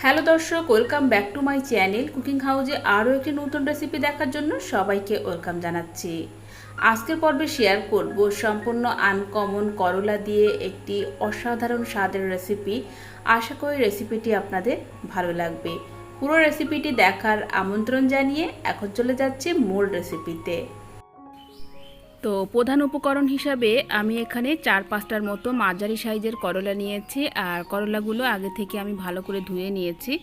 Hello দর্শক, welcome back to my channel cooking হাউজে আরও একটি নতুন রেসিপি দেখার জন্য সবাইকে ওয়েলকাম জানাচ্ছি। আজকের পর্বে শেয়ার করব সম্পূর্ণ আনকমন করলা দিয়ে একটি অসাধারণ স্বাদের রেসিপি। আশা করি রেসিপিটি আপনাদের ভালো লাগবে। পুরো রেসিপিটি দেখার আমন্ত্রণ জানিয়ে এখন চলে যাচ্ছে মূল রেসিপিতে। তো প্রধান উপকরণ হিসাবে আমি এখানে 4-5টার মতো মাঝারি সাইজের করলা নিয়েছি, আর করলাগুলো আগে থেকে আমি ভালো করে ধুয়ে নিয়েছি।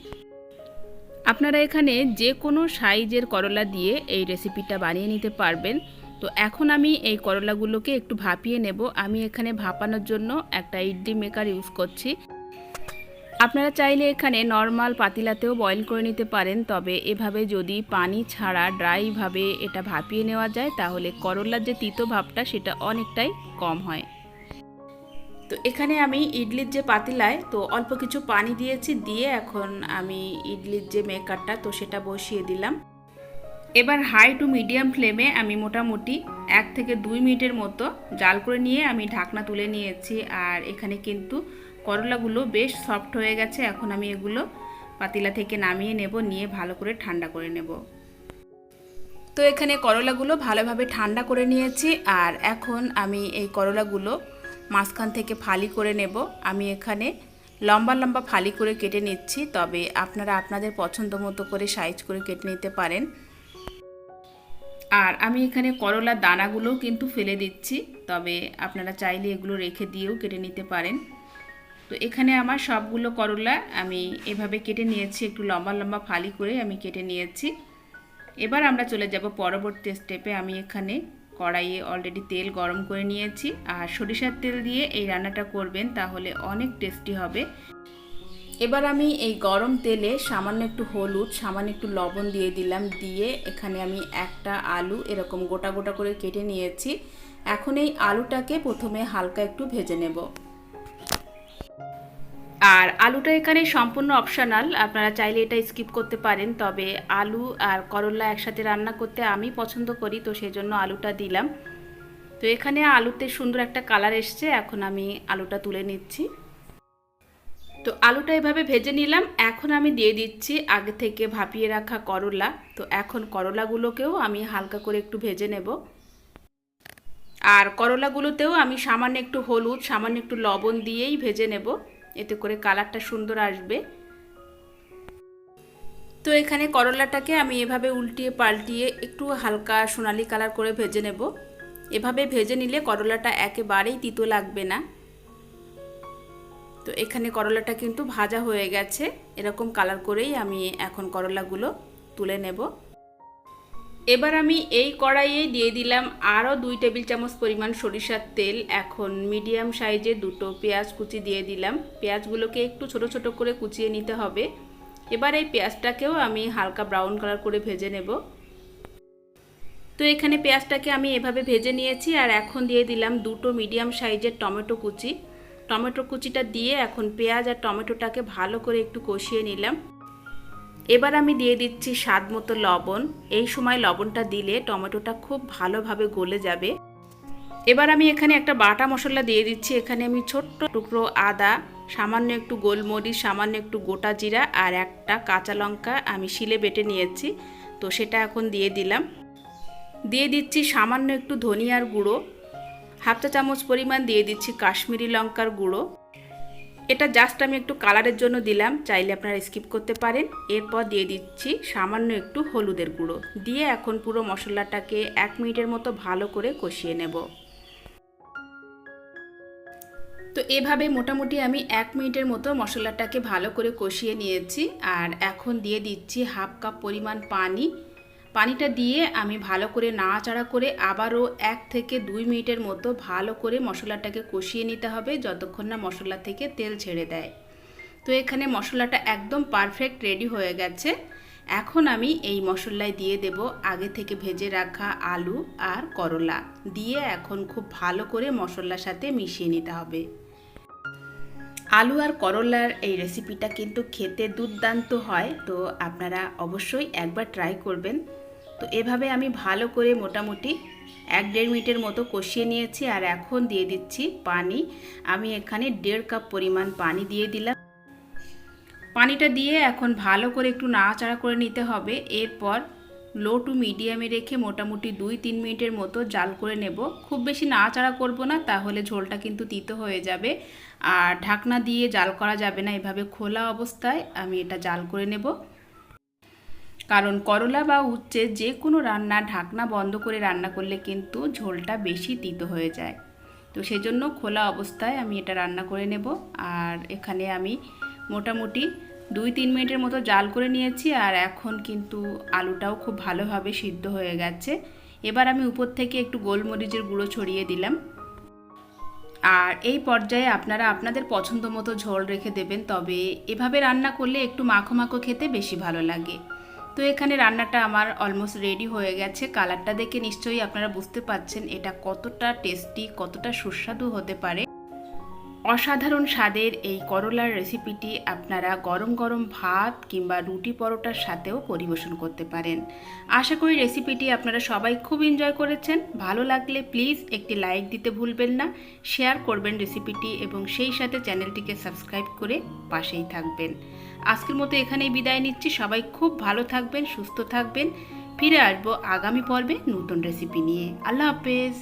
আপনারা এখানে যে কোনো সাইজের করলা দিয়ে এই রেসিপিটা বানিয়ে নিতে পারবেন। তো এখন আমি এই করলাগুলোকে একটু ভাপিয়ে নেব। আমি এখানে ভাপানোর জন্য একটা ইডলি মেকার ইউজ করছি। আপনারা চাইলে এখানে নর্মাল পাতিলাতেও বয়েল করে নিতে পারেন, তবে এভাবে যদি পানি ছাড়া ড্রাইভাবে এটা ভাপিয়ে নেওয়া যায় তাহলে করলার যে তিতো ভাবটা সেটা অনেকটাই কম হয়। তো এখানে আমি ইডলির যে পাতিলায় তো অল্প কিছু পানি দিয়েছি, দিয়ে এখন আমি ইডলির যে মেকারটা তো সেটা বসিয়ে দিলাম। এবার হাই টু মিডিয়াম ফ্লেমে আমি মোটামুটি 1 থেকে 2 মিনিটের মতো জাল করে নিয়ে আমি ঢাকনা তুলে নিয়েছি। আর এখানে কিন্তু করলাগুলো বেশ সফট হয়ে গেছে। এখন আমি এগুলো পাতিলা থেকে নামিয়ে নেব, নিয়ে ভালো করে ঠান্ডা করে নেব। তো এখানে করলাগুলো ভালোভাবে ঠান্ডা করে নিয়েছি, আর এখন আমি এই করলাগুলো মাঝখান থেকে ফালি করে নেব। আমি এখানে লম্বা লম্বা ফালি করে কেটে নিচ্ছি, তবে আপনারা আপনাদের পছন্দ মতো করে সাইজ করে কেটে নিতে পারেন। আর আমি এখানে করলার দানাগুলোও কিন্তু ফেলে দিচ্ছি, তবে আপনারা চাইলে এগুলো রেখে দিয়েও কেটে নিতে পারেন। তো এখানে আমার সবগুলো করলা আমি এভাবে কেটে নিয়েছি, একটু লম্বা লম্বা ফালি করে আমি কেটে নিয়েছি। এবার আমরা চলে যাব পরবর্তী স্টেপে। আমি এখানে কড়াইয়ে অলরেডি তেল গরম করে নিয়েছি, আর সরিষার তেল দিয়ে এই রান্নাটা করবেন, তাহলে অনেক টেস্টি হবে। এবার আমি এই গরম তেলে সামান্য একটু হলুদ, সামান্য একটু লবণ দিয়ে দিলাম। দিয়ে এখানে আমি একটা আলু এরকম গোটা গোটা করে কেটে নিয়েছি। এখন এই আলুটাকে প্রথমে হালকা একটু ভেজে নেব। আর আলুটা এখানে সম্পূর্ণ অপশনাল, আপনারা চাইলে এটা স্কিপ করতে পারেন, তবে আলু আর করলা একসাথে রান্না করতে আমি পছন্দ করি, তো সেই জন্য আলুটা দিলাম। তো এখানে আলুতে সুন্দর একটা কালার এসছে, এখন আমি আলুটা তুলে নিচ্ছি। তো আলুটা এভাবে ভেজে নিলাম। এখন আমি দিয়ে দিচ্ছি আগে থেকে ভাপিয়ে রাখা করলা। তো এখন করলাগুলোকেও আমি হালকা করে একটু ভেজে নেব। আর করলাগুলোতেও আমি সামান্য একটু হলুদ, সামান্য একটু লবণ দিয়েই ভেজে নেব, এতে করে কালারটা সুন্দর আসবে। তো এখানে করলাটাকে আমি এভাবে উল্টিয়ে পাল্টিয়ে একটু হালকা সোনালি কালার করে ভেজে নেব। এভাবে ভেজে নিলে করলাটা একেবারেই তিতো লাগবে না। তো এখানে করলাটা কিন্তু ভাজা হয়ে গেছে, এরকম কালার করেই আমি এখন করলাগুলো তুলে নেব। এবার আমি এই কড়াইয়ে দিয়ে দিলাম আরও 2 টেবিল চামচ পরিমাণ সরিষার তেল। এখন মিডিয়াম সাইজে 2টো পেঁয়াজ কুচি দিয়ে দিলাম। পেঁয়াজগুলোকে একটু ছোট ছোট করে কুচিয়ে নিতে হবে। এবার এই পেঁয়াজটাকেও আমি হালকা ব্রাউন কালার করে ভেজে নেব। তো এখানে পেঁয়াজটাকে আমি এভাবে ভেজে নিয়েছি, আর এখন দিয়ে দিলাম 2টো মিডিয়াম সাইজের টমেটো কুচি। টমেটো কুচিটা দিয়ে এখন পেঁয়াজ আর টমেটোটাকে ভালো করে একটু কষিয়ে নিলাম। এবার আমি দিয়ে দিচ্ছি স্বাদ মতো লবণ। এই সময় লবণটা দিলে টমেটোটা খুব ভালোভাবে গলে যাবে। এবার আমি এখানে একটা বাটা মশলা দিয়ে দিচ্ছি। এখানে আমি ছোট্ট টুকরো আদা, সামান্য একটু গোলমরিচ, সামান্য একটু গোটা জিরা আর একটা কাঁচা লঙ্কা আমি শিলে বেটে নিয়েছি, তো সেটা এখন দিয়ে দিলাম। দিয়ে দিচ্ছি সামান্য একটু ধনিয়ার গুঁড়ো, 1/2 চা চামচ পরিমাণ দিয়ে দিচ্ছি কাশ্মীরি লঙ্কার গুঁড়ো। এটা জাস্ট আমি একটু কালারের জন্য দিলাম, চাইলে আপনারা স্কিপ করতে পারেন। এরপর দিয়ে দিচ্ছি সামান্য একটু হলুদের গুঁড়ো, দিয়ে এখন পুরো মশলাটাকে 1 মিনিটের মতো ভালো করে কষিয়ে নেব। তো এভাবে মোটামুটি আমি 1 মিনিটের মতো মশলাটাকে ভালো করে কষিয়ে নিয়েছি। আর এখন দিয়ে দিচ্ছি 1/2 কাপ পরিমাণ পানি। পানিটা দিয়ে আমি ভালো করে নাড়াচাড়া করে আবারও 1 থেকে 2 মিনিটের মতো ভালো করে মশলাটাকে কষিয়ে নিতে হবে, যতক্ষণ না মশলা থেকে তেল ছেড়ে দেয়। তো এখানে মশলাটা একদম পারফেক্ট রেডি হয়ে গেছে। এখন আমি এই মশলায় দিয়ে দেব আগে থেকে ভেজে রাখা আলু আর করলা, দিয়ে এখন খুব ভালো করে মশলার সাথে মিশিয়ে নিতে হবে। আলু আর করলার এই রেসিপিটা কিন্তু খেতে দুর্দান্ত হয়, তো আপনারা অবশ্যই একবার ট্রাই করবেন। তো এভাবে আমি ভালো করে মোটামুটি 1-1.5 মিনিটের মতো কষিয়ে নিয়েছি। আর এখন দিয়ে দিচ্ছি পানি। আমি এখানে 1.5 কাপ পরিমাণ পানি দিয়ে দিলাম। পানিটা দিয়ে এখন ভালো করে একটু নাড়াচাড়া করে নিতে হবে। এরপর লো টু মিডিয়ামে রেখে মোটামুটি 2-3 মিনিটের মতো জাল করে নেব। খুব বেশি নাড়াচাড়া করব না, তাহলে ঝোলটা কিন্তু তিতো হয়ে যাবে। আর ঢাকনা দিয়ে জাল করা যাবে না, এভাবে খোলা অবস্থায় আমি এটা জাল করে নেব। কারণ করলা বা উচ্ছে যে কোনো রান্না ঢাকনা বন্ধ করে রান্না করলে কিন্তু ঝোলটা বেশি তিতো হয়ে যায়। তো সেজন্য খোলা অবস্থায় আমি এটা রান্না করে নেব। আর এখানে আমি মোটামুটি 2-3 মিনিটের মতো জাল করে নিয়েছি। আর এখন কিন্তু আলুটাও খুব ভালোভাবে সিদ্ধ হয়ে গেছে। এবার আমি উপর থেকে একটু গোলমরিচের গুঁড়ো ছড়িয়ে দিলাম। আর এই পর্যায়ে আপনারা আপনাদের পছন্দ মতো ঝোল রেখে দেবেন, তবে এভাবে রান্না করলে একটু মাখো মাখো খেতে বেশি ভালো লাগে। তো এখানে রান্নাটা আমার অলমোস্ট রেডি হয়ে গেছে। কালারটা দেখে নিশ্চয়ই আপনারা বুঝতে পারছেন এটা কতটা টেস্টি, কতটা সুস্বাদু হতে পারে। অসাধারণ স্বাদের এই করলার রেসিপিটি আপনারা গরম গরম ভাত কিংবা রুটি পরোটার সাথেও পরিবেশন করতে পারেন। আশা করি রেসিপিটি আপনারা সবাই খুব এনজয় করেছেন। ভালো লাগলে প্লিজ একটি লাইক দিতে ভুলবেন না, শেয়ার করবেন রেসিপিটি এবং সেই সাথে চ্যানেলটিকে সাবস্ক্রাইব করে পাশেই থাকবেন। আজকের মতো এখানেই বিদায় নিচ্ছি। সবাই খুব ভালো থাকবেন, সুস্থ থাকবেন। ফিরে আসবো আগামী পর্বে নতুন রেসিপি নিয়ে। আল্লাহ হাফেজ।